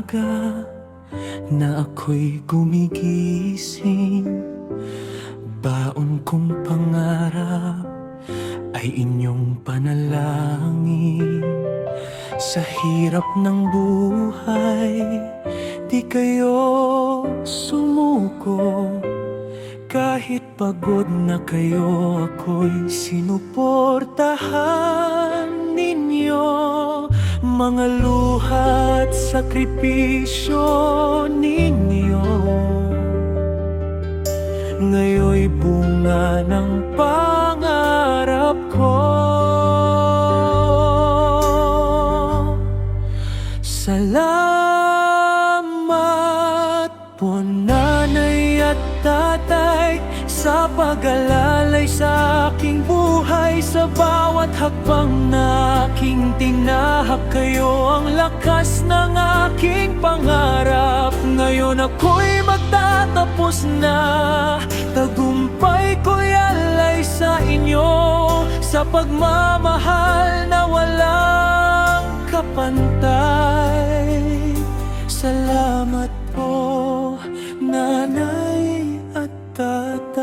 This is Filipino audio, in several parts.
umaga na ako'y gumigising, baon kong pangarap ay inyong panalangin. Sa hirap ng buhay, di kayo sumuko. Kahit pagod na kayo, ako'y sinuportahan ninyo. Mga luha't sakripisyo ninyo ngayon'y bunga ng pangarap ko. Salamat po nanay at tatay sa pag-alalay sa aking buhay. Sa bawat hakbang na aking tinahak, kayo ang lakas ng aking pangarap. Ngayon ako'y magtatapos na, tagumpay ko'y alay sa inyo. Sa pagmamahal na walang kapantay, salamat po nanay at tatay.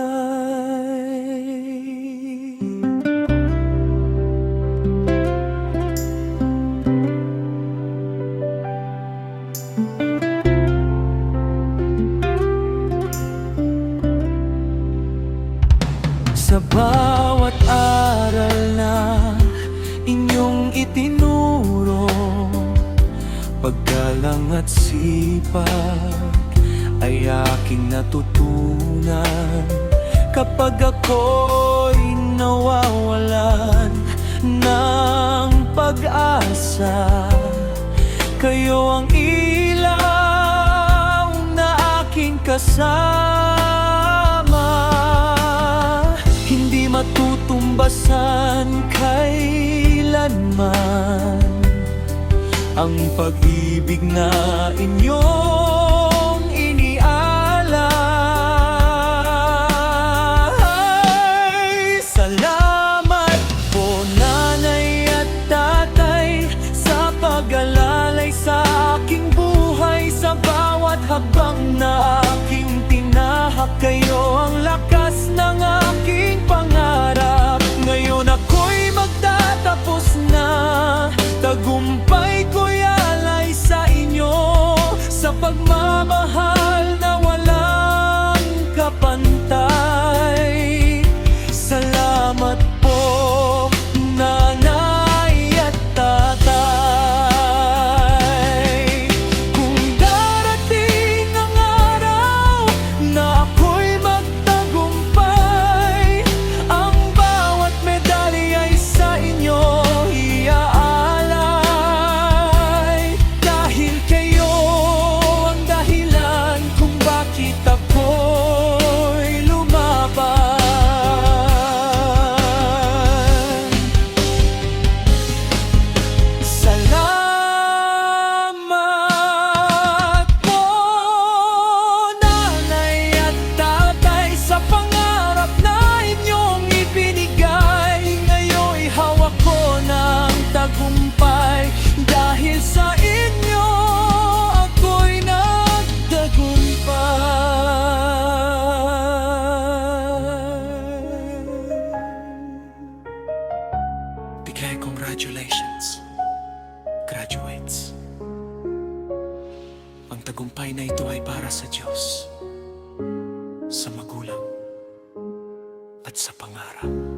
Sa bawat aral na inyong itinuro, paggalang at sipag ay aking natutunan. Kapag ako'y nawawalan ng pag-asa, kayo ang ilaw na aking kasama. Hindi matutumbasan kailanman ang pag-ibig na inyong inialay. Salamat po nanay at tatay sa pag-alalay sa aking buhay. Sa bawat hakbang na aking tinahak, kayo ang lakas ng aking pangarap. Ngayon ako'y magtatapos na, tagumpay ko'y alay sa inyo. Sa pagmamahal na walang kapantay, salamat po nanay at tatay. Kung darating ang araw na ako'y magtagumpay, ang bawat medalya ay sa inyo iaalay. Dahil kayo ang dahilan kung bakit ako'y lumaban. Salamat po nanay at tatay sa pangarap na inyong ibinigay. Ngayon'y hawak ko ng tagumpay. Dahil sa inyo ako'y nagtagumpay. Bigay congratulations, graduates. Ang tagumpay na ito ay para sa Diyos, sa magulang, at sa pangarap.